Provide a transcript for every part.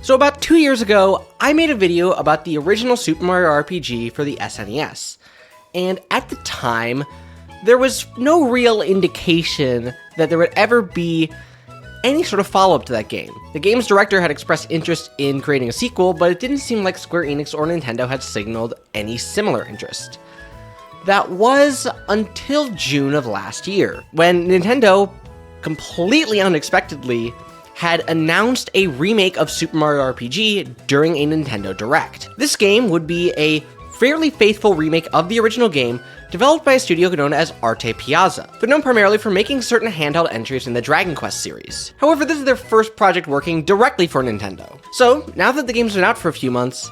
So about 2 years ago, I made a video about the original Super Mario RPG for the SNES. And at the time, there was no real indication that there would ever be any sort of follow-up to that game. The game's director had expressed interest in creating a sequel, but it didn't seem like Square Enix or Nintendo had signaled any similar interest. That was until June of last year, when Nintendo, completely unexpectedly, had announced a remake of Super Mario RPG during a Nintendo Direct. This game would be a fairly faithful remake of the original game, developed by a studio known as Arte Piazza, but known primarily for making certain handheld entries in the Dragon Quest series. However, this is their first project working directly for Nintendo. So, now that the game's been out for a few months,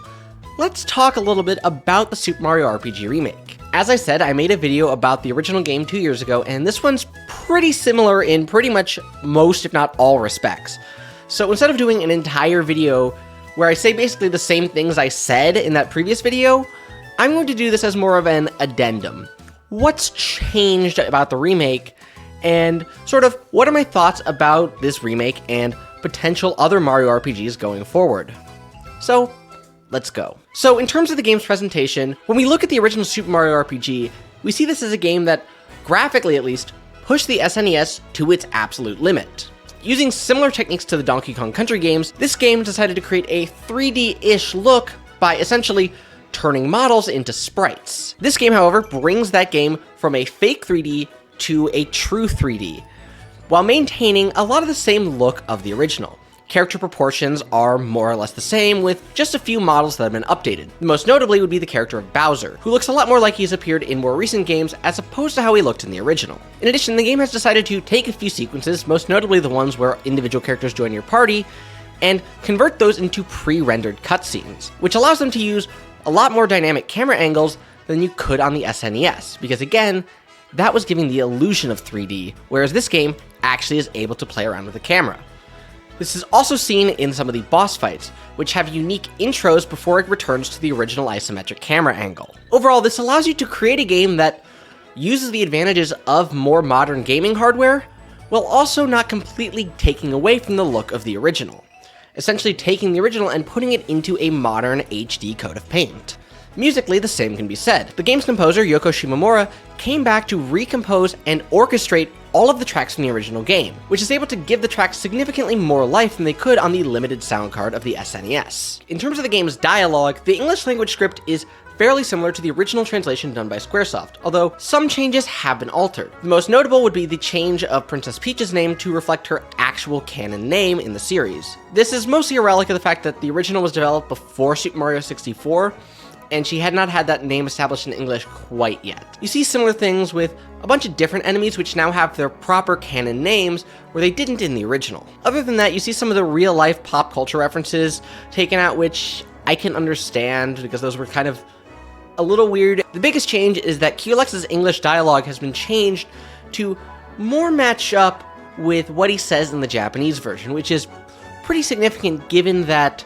let's talk a little bit about the Super Mario RPG remake. As I said, I made a video about the original game 2 years ago, and this one's pretty similar in pretty much most, if not all, respects. So instead of doing an entire video where I say basically the same things I said in that previous video, I'm going to do this as more of an addendum. What's changed about the remake, and sort of what are my thoughts about this remake and potential other Mario RPGs going forward. So, let's go. So in terms of the game's presentation, when we look at the original Super Mario RPG, we see this as a game that, graphically at least, pushed the SNES to its absolute limit. Using similar techniques to the Donkey Kong Country games, this game decided to create a 3D-ish look by essentially turning models into sprites. This game, however, brings that game from a fake 3D to a true 3D, while maintaining a lot of the same look of the original. Character proportions are more or less the same, with just a few models that have been updated. Most notably would be the character of Bowser, who looks a lot more like he's appeared in more recent games as opposed to how he looked in the original. In addition, the game has decided to take a few sequences, most notably the ones where individual characters join your party, and convert those into pre-rendered cutscenes, which allows them to use a lot more dynamic camera angles than you could on the SNES, because again, that was giving the illusion of 3D, whereas this game actually is able to play around with the camera. This is also seen in some of the boss fights, which have unique intros before it returns to the original isometric camera angle. Overall, this allows you to create a game that uses the advantages of more modern gaming hardware, while also not completely taking away from the look of the original. Essentially taking the original and putting it into a modern HD coat of paint. Musically, the same can be said. The game's composer, Yoko Shimomura, came back to recompose and orchestrate all of the tracks from the original game, which is able to give the tracks significantly more life than they could on the limited sound card of the SNES. In terms of the game's dialogue, the English language script is fairly similar to the original translation done by Squaresoft, although some changes have been altered. The most notable would be the change of Princess Peach's name to reflect her actual canon name in the series. This is mostly a relic of the fact that the original was developed before Super Mario 64, and she had not had that name established in English quite yet. You see similar things with a bunch of different enemies which now have their proper canon names where they didn't in the original. Other than that, you see some of the real-life pop culture references taken out, which I can understand because those were kind of a little weird. The biggest change is that Cuelex's English dialogue has been changed to more match up with what he says in the Japanese version, which is pretty significant given that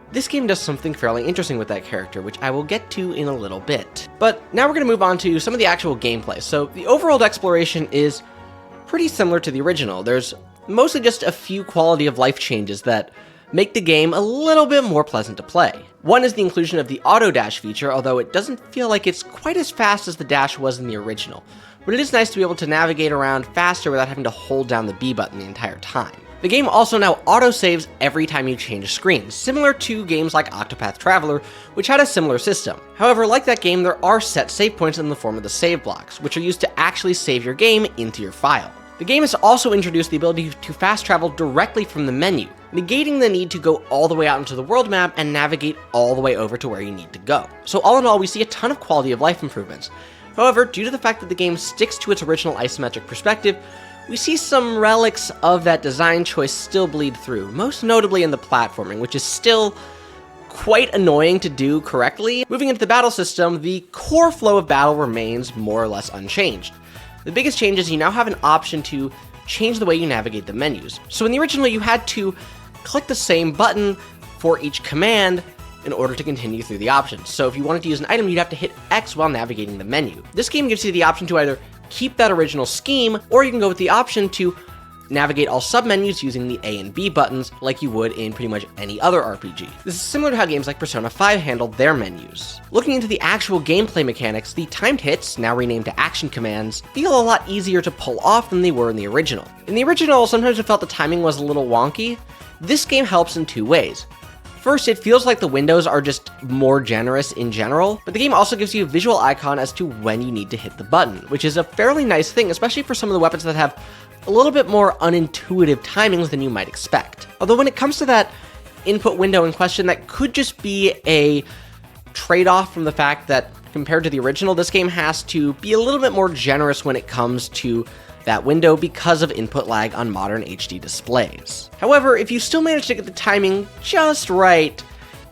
this game does something fairly interesting with that character, which I will get to in a little bit. But now we're going to move on to some of the actual gameplay. So the Overworld Exploration is pretty similar to the original. There's mostly just a few quality of life changes that make the game a little bit more pleasant to play. One is the inclusion of the auto dash feature, although it doesn't feel like it's quite as fast as the dash was in the original. But it is nice to be able to navigate around faster without having to hold down the B button the entire time. The game also now auto-saves every time you change screens, similar to games like Octopath Traveler, which had a similar system. However, like that game, there are set save points in the form of the save blocks, which are used to actually save your game into your file. The game has also introduced the ability to fast travel directly from the menu, negating the need to go all the way out into the world map and navigate all the way over to where you need to go. So all in all, we see a ton of quality of life improvements. However, due to the fact that the game sticks to its original isometric perspective, we see some relics of that design choice still bleed through, most notably in the platforming, which is still quite annoying to do correctly. Moving into the battle system, the core flow of battle remains more or less unchanged. The biggest change is you now have an option to change the way you navigate the menus. So in the original, you had to click the same button for each command in order to continue through the options. So if you wanted to use an item, you'd have to hit X while navigating the menu. This game gives you the option to either keep that original scheme, or you can go with the option to navigate all submenus using the A and B buttons like you would in pretty much any other RPG. This is similar to how games like Persona 5 handled their menus. Looking into the actual gameplay mechanics, the timed hits, now renamed to action commands, feel a lot easier to pull off than they were in the original. In the original, sometimes I felt the timing was a little wonky. This game helps in two ways. First, it feels like the windows are just more generous in general, but the game also gives you a visual icon as to when you need to hit the button, which is a fairly nice thing, especially for some of the weapons that have a little bit more unintuitive timings than you might expect. Although when it comes to that input window in question, that could just be a trade-off from the fact that compared to the original, this game has to be a little bit more generous when it comes to that window because of input lag on modern HD displays. However, if you still manage to get the timing just right,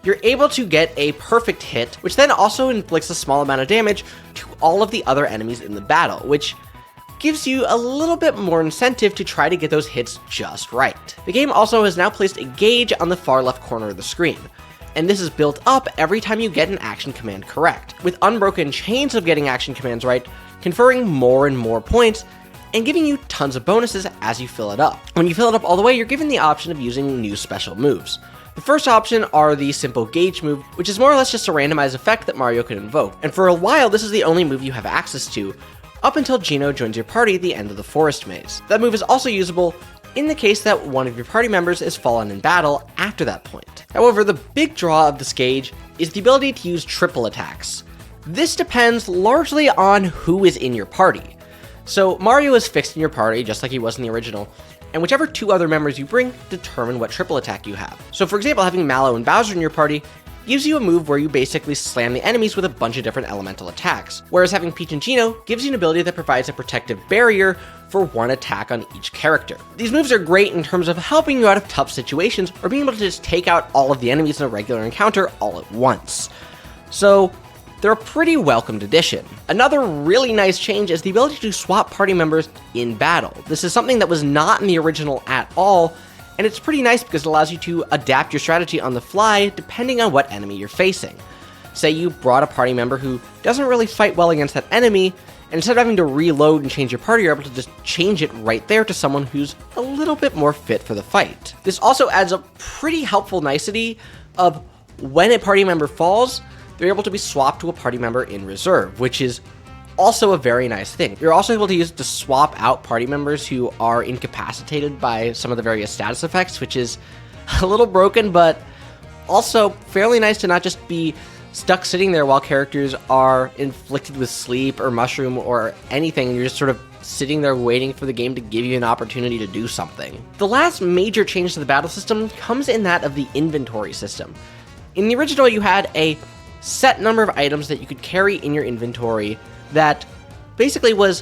you're able to get a perfect hit, which then also inflicts a small amount of damage to all of the other enemies in the battle, which gives you a little bit more incentive to try to get those hits just right. The game also has now placed a gauge on the far left corner of the screen, and this is built up every time you get an action command correct, with unbroken chains of getting action commands right, conferring more and more points, and giving you tons of bonuses as you fill it up. When you fill it up all the way, you're given the option of using new special moves. The first option are the simple gauge move, which is more or less just a randomized effect that Mario can invoke, and for a while this is the only move you have access to, up until Geno joins your party at the end of the forest maze. That move is also usable in the case that one of your party members is fallen in battle after that point. However, the big draw of this gauge is the ability to use triple attacks. This depends largely on who is in your party. So Mario is fixed in your party, just like he was in the original, and whichever two other members you bring determine what triple attack you have. So for example, having Mallow and Bowser in your party gives you a move where you basically slam the enemies with a bunch of different elemental attacks, whereas having Peach and Geno gives you an ability that provides a protective barrier for one attack on each character. These moves are great in terms of helping you out of tough situations, or being able to just take out all of the enemies in a regular encounter all at once. So they're a pretty welcomed addition. Another really nice change is the ability to swap party members in battle. This is something that was not in the original at all, and it's pretty nice because it allows you to adapt your strategy on the fly depending on what enemy you're facing. Say you brought a party member who doesn't really fight well against that enemy, and instead of having to reload and change your party, you're able to just change it right there to someone who's a little bit more fit for the fight. This also adds a pretty helpful nicety of when a party member falls, they're able to be swapped to a party member in reserve, which is also a very nice thing. You're also able to use it to swap out party members who are incapacitated by some of the various status effects, which is a little broken, but also fairly nice to not just be stuck sitting there while characters are inflicted with sleep or mushroom or anything, and you're just sort of sitting there waiting for the game to give you an opportunity to do something. The last major change to the battle system comes in that of the inventory system. In the original, you had a set number of items that you could carry in your inventory that basically was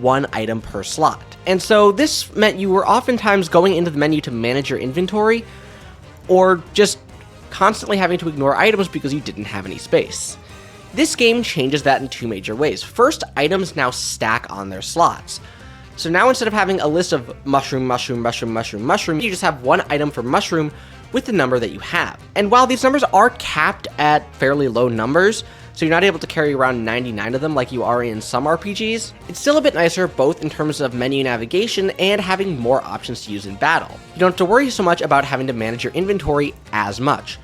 one item per slot. And so this meant you were oftentimes going into the menu to manage your inventory, or just constantly having to ignore items because you didn't have any space. This game changes that in two major ways. First, items now stack on their slots. So now instead of having a list of mushroom, mushroom, mushroom, mushroom, mushroom, you just have one item for mushroom with the number that you have. And while these numbers are capped at fairly low numbers, so you're not able to carry around 99 of them like you are in some RPGs, it's still a bit nicer both in terms of menu navigation and having more options to use in battle. You don't have to worry so much about having to manage your inventory as much.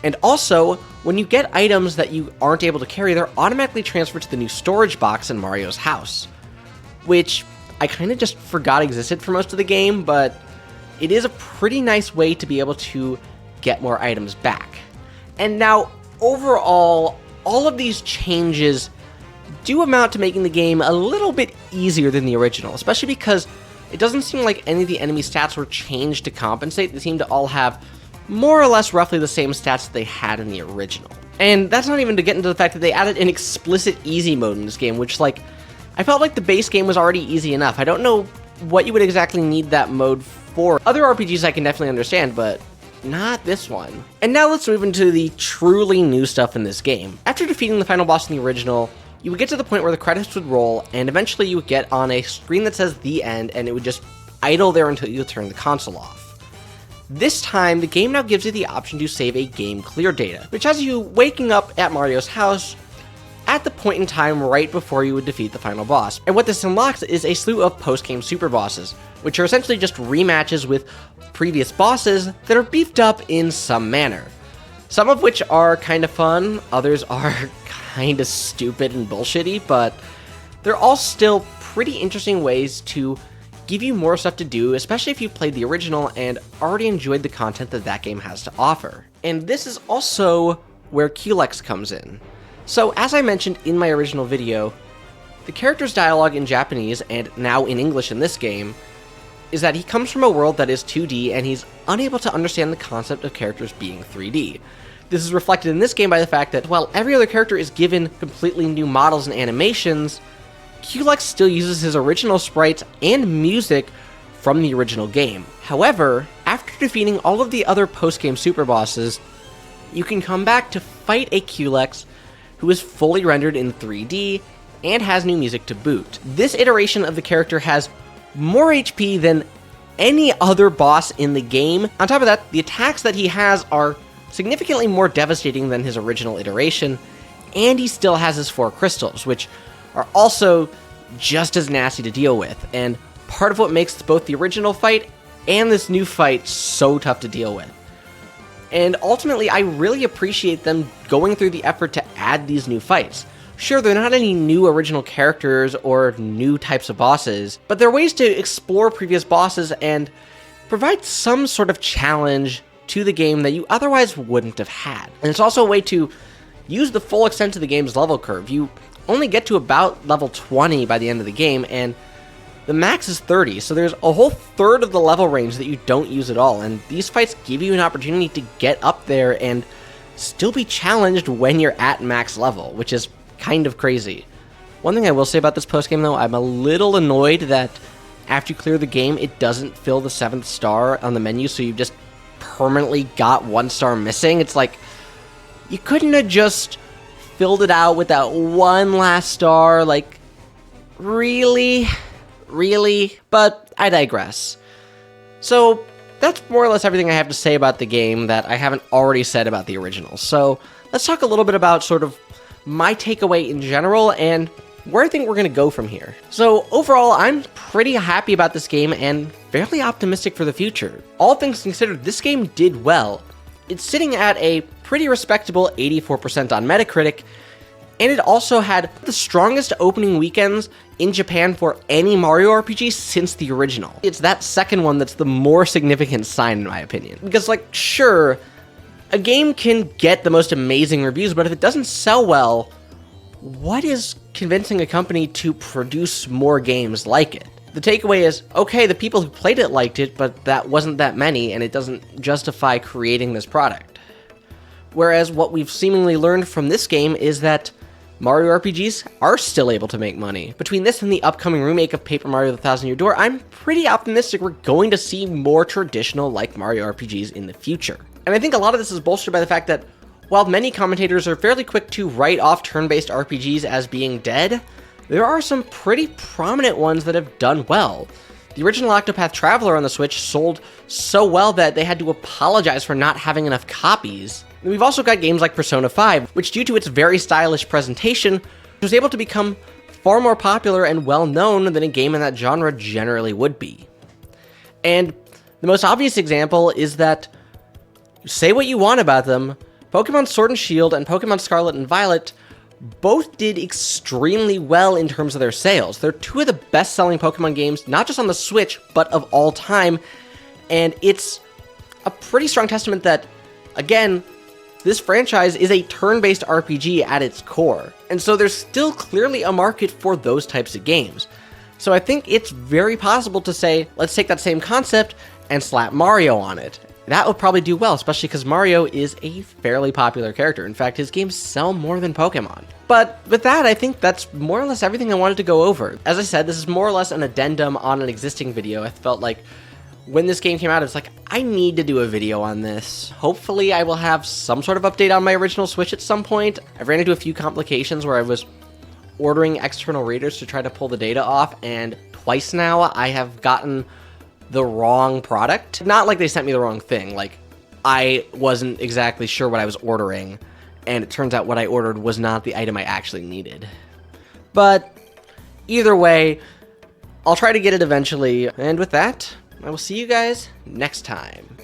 And also, when you get items that you aren't able to carry, they're automatically transferred to the new storage box in Mario's house, which I kind of just forgot existed for most of the game, but it is a pretty nice way to be able to get more items back. And now, overall, all of these changes do amount to making the game a little bit easier than the original, especially because it doesn't seem like any of the enemy stats were changed to compensate. They seem to all have more or less roughly the same stats that they had in the original. And that's not even to get into the fact that they added an explicit easy mode in this game, which, like, I felt like the base game was already easy enough. I don't know what you would exactly need that mode for. Other RPGs I can definitely understand, but not this one. And now let's move into the truly new stuff in this game. After defeating the final boss in the original, you would get to the point where the credits would roll, and eventually you would get on a screen that says the end, and it would just idle there until you turn the console off. This time, the game now gives you the option to save a game clear data, which has you waking up at Mario's house at the point in time right before you would defeat the final boss. And what this unlocks is a slew of post-game super bosses, which are essentially just rematches with previous bosses that are beefed up in some manner. Some of which are kind of fun, others are kind of stupid and bullshitty, but they're all still pretty interesting ways to give you more stuff to do, especially if you played the original and already enjoyed the content that that game has to offer. And this is also where Culex comes in. So, as I mentioned in my original video, the character's dialogue in Japanese, and now in English in this game, is that he comes from a world that is 2D and he's unable to understand the concept of characters being 3D. This is reflected in this game by the fact that while every other character is given completely new models and animations, Culex still uses his original sprites and music from the original game. However, after defeating all of the other post-game super bosses, you can come back to fight a Culex who is fully rendered in 3D and has new music to boot. This iteration of the character has more HP than any other boss in the game. On top of that, the attacks that he has are significantly more devastating than his original iteration, and he still has his 4 crystals, which are also just as nasty to deal with, and part of what makes both the original fight and this new fight so tough to deal with. And ultimately, I really appreciate them going through the effort to add these new fights. Sure, they're not any new original characters or new types of bosses, but they're ways to explore previous bosses and provide some sort of challenge to the game that you otherwise wouldn't have had. And it's also a way to use the full extent of the game's level curve. You only get to about level 20 by the end of the game, and the max is 30, so there's a whole third of the level range that you don't use at all, and these fights give you an opportunity to get up there and still be challenged when you're at max level, which is kind of crazy. One thing I will say about this postgame though, I'm a little annoyed that after you clear the game, it doesn't fill the 7th star on the menu, so you've just permanently got 1 star missing. It's like, you couldn't have just filled it out with that one last star, like, really? But I digress. So, that's more or less everything I have to say about the game that I haven't already said about the original. So, let's talk a little bit about sort of my takeaway in general and where I think we're going to go from here. So, overall, I'm pretty happy about this game and fairly optimistic for the future. All things considered, this game did well. It's sitting at a pretty respectable 84% on Metacritic, and it also had the strongest opening weekends in Japan for any Mario RPG since the original. It's that second one that's the more significant sign, in my opinion. Because, like, sure, a game can get the most amazing reviews, but if it doesn't sell well, what is convincing a company to produce more games like it? The takeaway is, okay, the people who played it liked it, but that wasn't that many, and it doesn't justify creating this product. Whereas what we've seemingly learned from this game is that Mario RPGs are still able to make money. Between this and the upcoming remake of Paper Mario: The Thousand Year Door, I'm pretty optimistic we're going to see more traditional like Mario RPGs in the future. And I think a lot of this is bolstered by the fact that while many commentators are fairly quick to write off turn-based RPGs as being dead, there are some pretty prominent ones that have done well. The original Octopath Traveler on the Switch sold so well that they had to apologize for not having enough copies. And we've also got games like Persona 5, which due to its very stylish presentation, was able to become far more popular and well-known than a game in that genre generally would be. And the most obvious example is that, say what you want about them, Pokemon Sword and Shield and Pokemon Scarlet and Violet both did extremely well in terms of their sales. They're 2 of the best-selling Pokemon games, not just on the Switch, but of all time, and it's a pretty strong testament that, again, this franchise is a turn-based RPG at its core, and so there's still clearly a market for those types of games. So I think it's very possible to say, let's take that same concept and slap Mario on it. That would probably do well, especially because Mario is a fairly popular character. In fact, his games sell more than Pokemon. But with that, I think that's more or less everything I wanted to go over. As I said, this is more or less an addendum on an existing video. I felt like when this game came out, it's like, I need to do a video on this. Hopefully, I will have some sort of update on my original Switch at some point. I've ran into a few complications where I was ordering external readers to try to pull the data off, and twice now I have gotten the wrong product. Not like they sent me the wrong thing, like I wasn't exactly sure what I was ordering, and it turns out what I ordered was not the item I actually needed. But either way, I'll try to get it eventually, and with that, I will see you guys next time.